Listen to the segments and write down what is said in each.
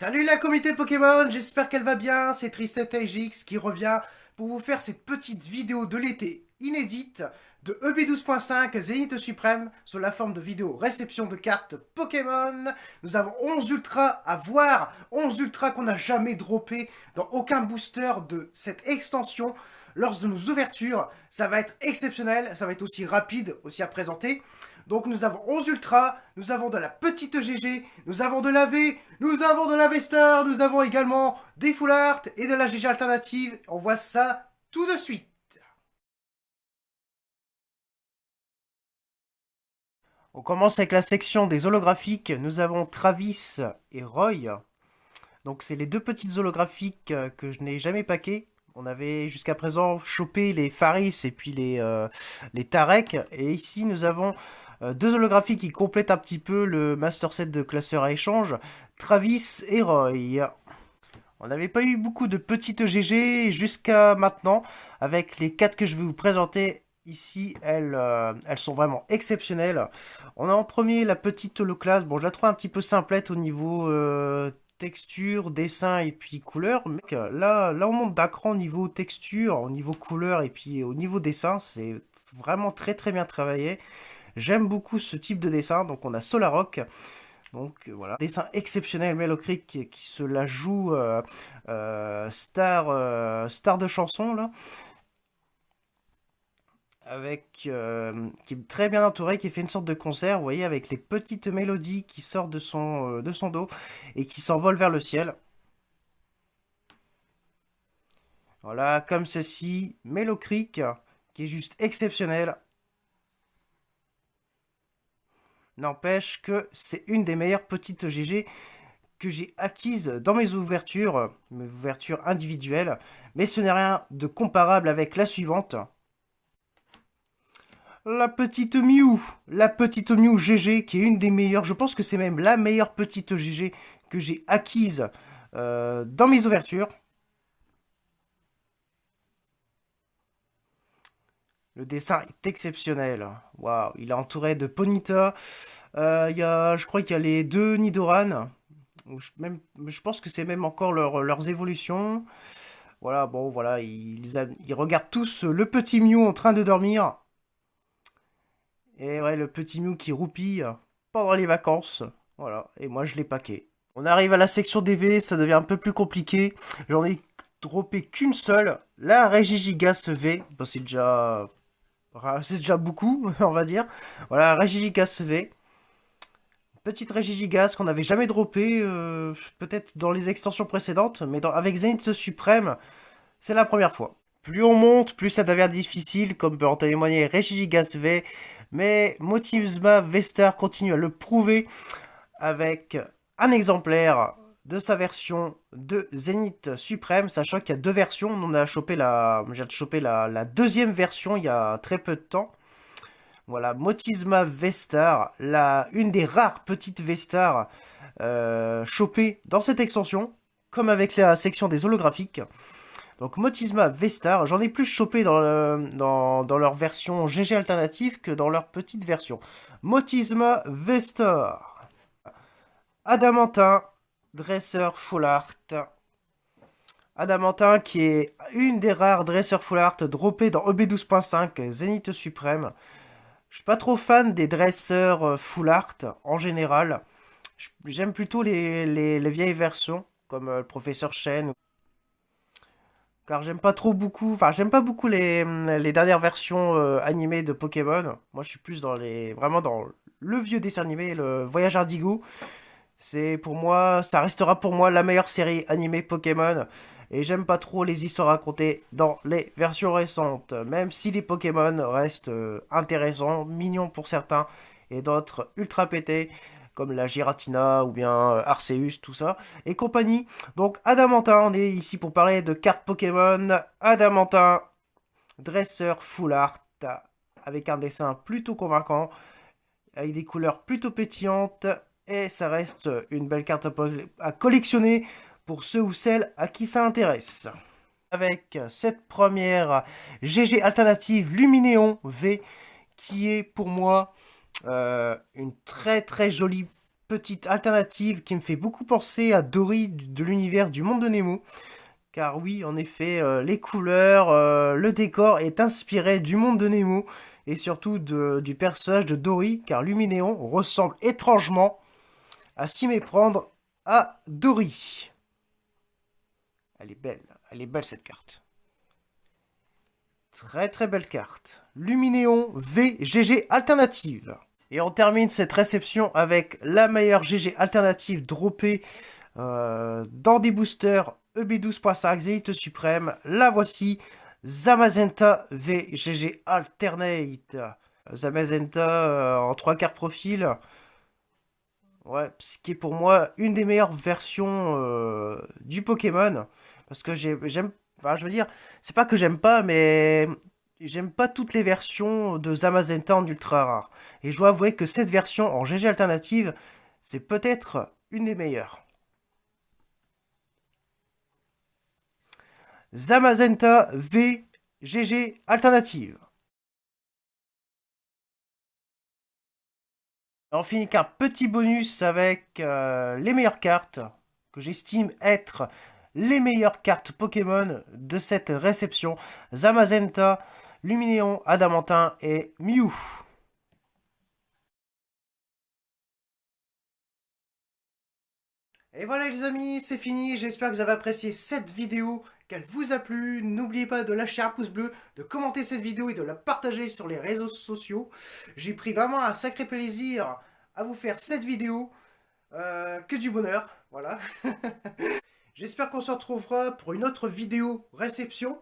Salut la communauté Pokémon, j'espère qu'elle va bien, c'est TristanTageX qui revient pour vous faire cette petite vidéo de l'été inédite de EB12.5 Zénith Suprême sous la forme de vidéo réception de cartes Pokémon. Nous avons 11 ultras à voir, 11 ultras qu'on n'a jamais droppé dans aucun booster de cette extension. Lors de nos ouvertures, ça va être exceptionnel, ça va être aussi rapide, aussi à présenter. Donc nous avons 11 ultras, nous avons de la petite GG, nous avons de la V, nous avons de la V-Star, nous avons également des Full Art et de la GG alternative. On voit ça tout de suite. On commence avec la section des holographiques. Nous avons Travis et Roy. Donc c'est les deux petites holographiques que je n'ai jamais paquées. On avait jusqu'à présent chopé les Faris et puis les Tarek. Et ici nous avons deux holographiques qui complètent un petit peu le master set de classeur à échange. Travis et Roy. On n'avait pas eu beaucoup de petites GG jusqu'à maintenant. Avec les 4 que je vais vous présenter ici, elles sont vraiment exceptionnelles. On a en premier la petite holoclasse. Bon, je la trouve un petit peu simplette au niveau texture, dessin et puis couleur. Mais là, on monte d'un cran au niveau texture, au niveau couleur et puis au niveau dessin. C'est vraiment très très bien travaillé. J'aime beaucoup ce type de dessin. Donc on a Solarock. Donc voilà, dessin exceptionnel, Melocric qui se la joue star de chanson là, avec qui est très bien entouré, qui fait une sorte de concert, vous voyez, avec les petites mélodies qui sortent de son dos et qui s'envolent vers le ciel. Voilà, comme ceci, Melocric qui est juste exceptionnel. N'empêche que c'est une des meilleures petites GG que j'ai acquises dans mes ouvertures individuelles, mais ce n'est rien de comparable avec la suivante. La petite Mew GG, qui est une des meilleures, je pense que c'est même la meilleure petite GG que j'ai acquise dans mes ouvertures. Le dessin est exceptionnel. Waouh, il est entouré de Ponyta. Je crois qu'il y a les deux Nidoran. Je pense que c'est même encore leurs évolutions. Voilà, bon, voilà, ils regardent tous le petit Mew en train de dormir. Et ouais, le petit Mew qui roupille pendant les vacances. Voilà, et moi je l'ai paqué. On arrive à la section DV, ça devient un peu plus compliqué. J'en ai droppé qu'une seule. La Regigigas V. Bon, c'est déjà beaucoup, on va dire. Voilà, Regigigas V. Petite Regigigas qu'on n'avait jamais droppé, peut-être dans les extensions précédentes, mais avec Zenith Suprême, c'est la première fois. Plus on monte, plus ça devient difficile, comme peut en témoigner Regigigas V, mais Motivsma Vestar continue à le prouver avec un exemplaire de sa version de Zenith Suprême, sachant qu'il y a deux versions. J'ai chopé la deuxième version il y a très peu de temps. Voilà, Motisma Vestar, une des rares petites Vestar chopées dans cette extension, comme avec la section des holographiques. Donc Motisma Vestar, j'en ai plus chopé dans leur version GG alternative que dans leur petite version. Motisma Vestar. Adamantin, dresseur full art. Adamantin qui est une des rares dresseurs full art droppés dans EB12.5 Zénith Suprême. Je suis pas trop fan des dresseurs full art en général. J'aime plutôt les vieilles versions comme le professeur Chen. Car j'aime pas trop beaucoup, enfin j'aime pas beaucoup les dernières versions animées de Pokémon. Moi je suis plus vraiment dans le vieux dessin animé, le Voyage Indigo. Ça restera pour moi la meilleure série animée Pokémon. Et j'aime pas trop les histoires racontées dans les versions récentes. Même si les Pokémon restent intéressants, mignons pour certains, et d'autres ultra pétés, comme la Giratina ou bien Arceus, tout ça, et compagnie. Donc Adamantin, on est ici pour parler de cartes Pokémon. Adamantin, dresseur full art, avec un dessin plutôt convaincant, avec des couleurs plutôt pétillantes, et ça reste une belle carte à collectionner pour ceux ou celles à qui ça intéresse. Avec cette première GG alternative Luminéon V, qui est pour moi une très très jolie petite alternative qui me fait beaucoup penser à Dory de l'univers du monde de Nemo. Car oui, en effet, les couleurs, le décor est inspiré du monde de Nemo et surtout du personnage de Dory, car Luminéon ressemble étrangement à s'y méprendre à Dory. Elle est belle cette carte. Très très belle carte. Luminéon VGG alternative. Et on termine cette réception avec la meilleure GG alternative droppée dans des boosters EB12.5 Zénith Suprême. La voici, Zamazenta VGG Alternate. Zamazenta en 3 quarts profil. Ouais, ce qui est pour moi une des meilleures versions du Pokémon. Parce que j'aime. Enfin, je veux dire, c'est pas que j'aime pas, mais j'aime pas toutes les versions de Zamazenta en ultra rare. Et je dois avouer que cette version en GG alternative, c'est peut-être une des meilleures. Zamazenta VGG alternative. On finit qu'un petit bonus avec les meilleures cartes que j'estime être les meilleures cartes Pokémon de cette réception. Zamazenta, Luminéon, Adamantin et Mew. Et voilà les amis, c'est fini. J'espère que vous avez apprécié cette vidéo, qu'elle vous a plu. N'oubliez pas de lâcher un pouce bleu, de commenter cette vidéo et de la partager sur les réseaux sociaux. J'ai pris vraiment un sacré plaisir à vous faire cette vidéo. Que du bonheur, voilà. J'espère qu'on se retrouvera pour une autre vidéo réception.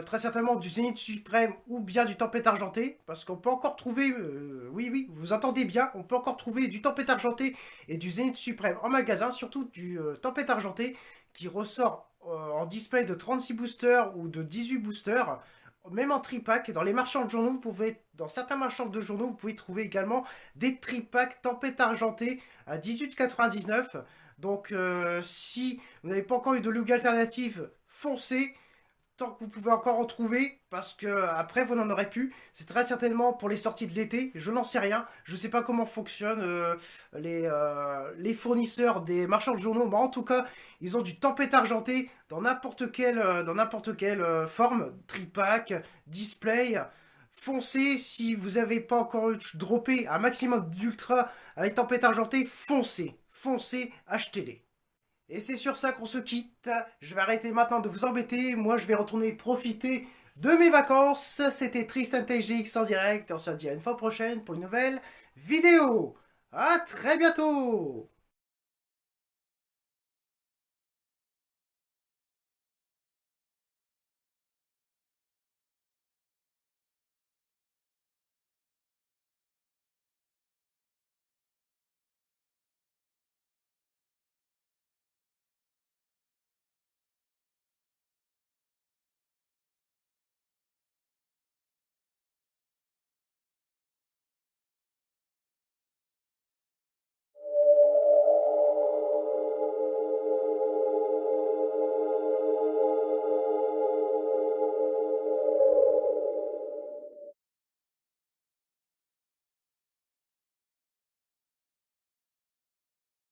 Très certainement du Zénith Suprême ou bien du Tempête Argentée. Parce qu'on peut encore trouver, oui, vous entendez bien, on peut encore trouver du Tempête Argentée et du Zénith Suprême en magasin. Surtout du Tempête Argentée qui ressort en display de 36 boosters ou de 18 boosters. Même en tripack, dans les marchands de journaux, vous pouvez, dans certains marchands de journaux, vous pouvez trouver également des tripacks Tempête Argentée à 18,99. Donc si vous n'avez pas encore eu de look alternative, foncez tant que vous pouvez encore en trouver, parce que après vous n'en aurez plus. C'est très certainement pour les sorties de l'été, je n'en sais rien. Je ne sais pas comment fonctionnent les fournisseurs des marchands de journaux, mais en tout cas, ils ont du Tempête Argentée dans n'importe quelle forme, tripack, display. Foncez, si vous n'avez pas encore droppé un maximum d'ultra avec Tempête Argentée, foncez, achetez-les. Et c'est sur ça qu'on se quitte. Je vais arrêter maintenant de vous embêter. Moi, je vais retourner profiter de mes vacances. C'était Tristan TGX en direct. On se dit à une fois prochaine pour une nouvelle vidéo. À très bientôt!